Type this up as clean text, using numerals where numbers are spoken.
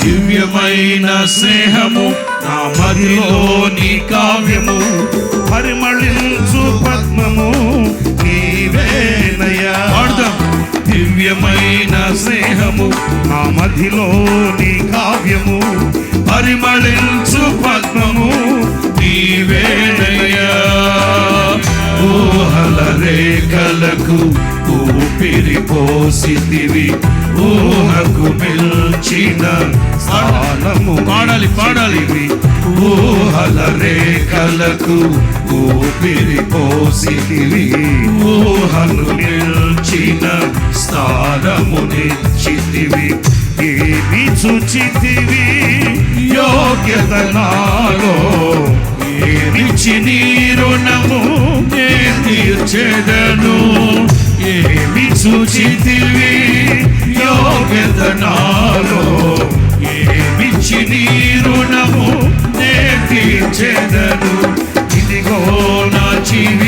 దివ్యమైన స్నేహము నా మదిలోని కావ్యము, పరిమళించు పద్మము నీవేనయ్యా. దివ్యమైన స్నేహము నా మదిలోని కావ్యము, పరిమళించు పద్మము నీవేనయ్యా. ఊహల రేఖలకు ఊపిరి పోసితివి, ఊహకు మిల్చిన స్థానము పాడాలి. ఊహల రేఖలకు ఊపిరి పోసితివి, ఊహను మిల్చిన స్థానమునిచ్చితివి. ఏమి చూచితివి యోగ్యత నాలో, ఏమిచ్చి నీ రుణము నే తీర్చెదను. ఏమి చూచితివి యోగ్యత నాలో, ఏమిచ్చి నీ రుణము నే తీర్చెదను. ఇదిగో నా జీవితం